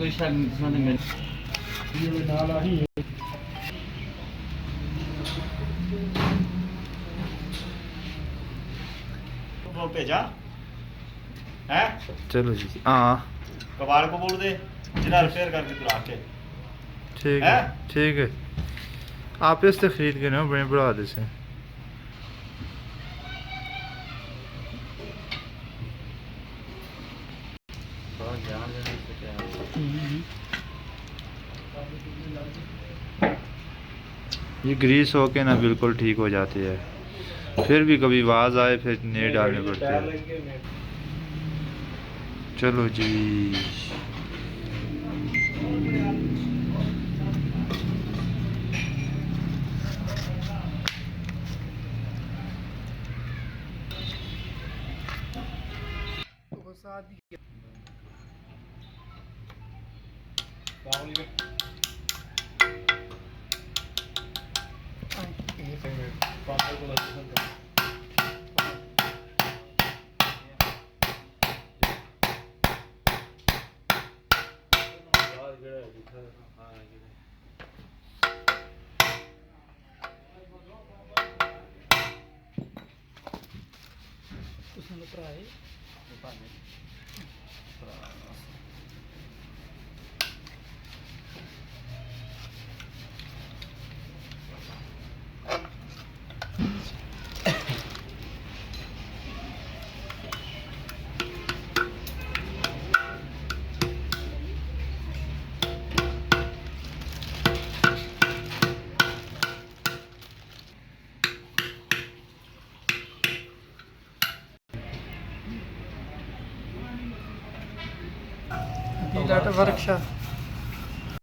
कोई शक नहीं मिल ये नाला ही है। तो भेजा है चलो जी हाँ कबाड़ को बोल दे जिला रिपेयर करके तुला के ठीक है ठीक है आप इससे खरीद के ना बड़े बढ़ा दे से ये ग्रीस होके ना बिल्कुल ठीक हो जाती है, फिर भी कभी आवाज़ आए फिर नए डालने पड़ते हैं। चलो जी वर्कशॉप